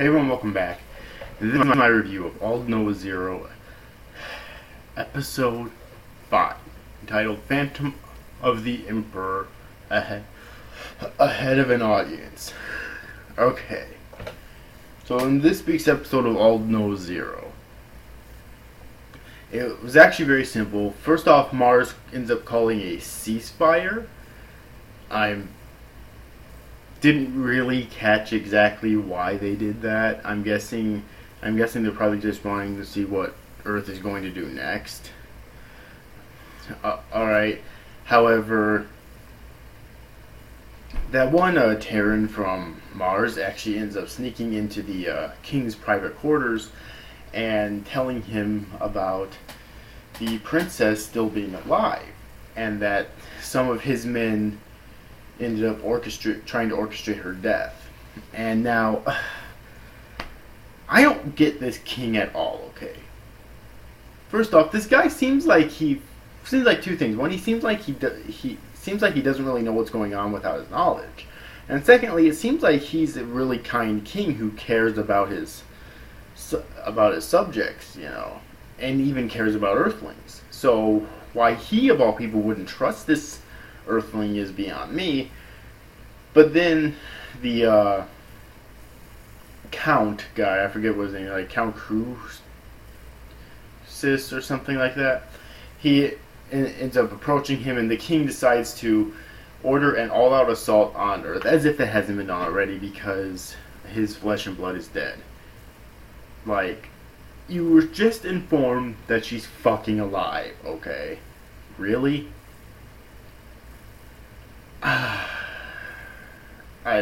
Hey everyone, welcome back. This is my review of Aldnoah.Zero, Episode 5, entitled Phantom of the Emperor Ahead of an Audience. Okay, so in this week's episode of Aldnoah.Zero, it was actually very simple. First off, Mars ends up calling a ceasefire. I didn't really catch exactly why they did that. I'm guessing they're probably just wanting to see what Earth is going to do next. Alright. However, that one Terran from Mars actually ends up sneaking into the king's private quarters and telling him about the princess still being alive, and that some of his men ended up trying to orchestrate her death. And now, I don't get this king at all, okay? First off, this guy seems like two things. One, he seems like he doesn't really know what's going on without his knowledge. And secondly, it seems like he's a really kind king who cares about his subjects, and even cares about Earthlings. So why he, of all people, wouldn't trust this Earthling is beyond me. But then the Count guy, I forget what his name, like Count Crucis or something like that, he ends up approaching him, and the king decides to order an all-out assault on Earth, as if it hasn't been done already, because his flesh and blood is dead. Like, you were just informed that she's fucking alive, okay? Really? I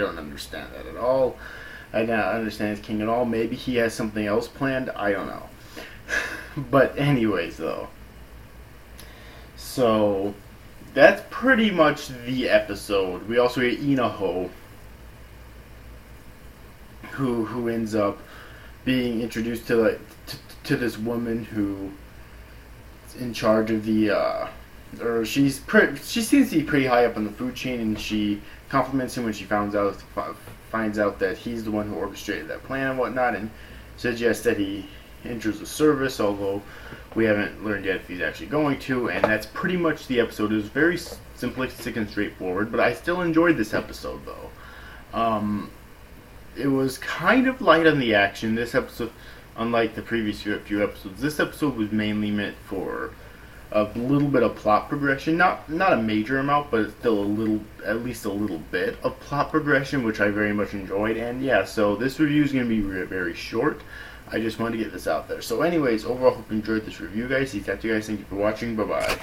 don't understand that at all. I don't understand his king at all. Maybe he has something else planned. I don't know. But anyways, though. So, that's pretty much the episode. We also get Inaho, who ends up being introduced to this woman who is in charge of the she seems to be pretty high up on the food chain, and she compliments him when she finds out that he's the one who orchestrated that plan and whatnot, and suggests that he enters the service, although we haven't learned yet if he's actually going to. And that's pretty much the episode. It was very simplistic and straightforward, but I still enjoyed this episode, though. It was kind of light on the action. This episode, unlike the previous few episodes, this episode was mainly meant for a little bit of plot progression, not a major amount, but still at least a little bit of plot progression, which I very much enjoyed. And yeah, so this review is going to be very short. I just wanted to get this out there. So anyways, overall, hope you enjoyed this review, guys. Thank you guys. Thank you for watching. Bye-bye.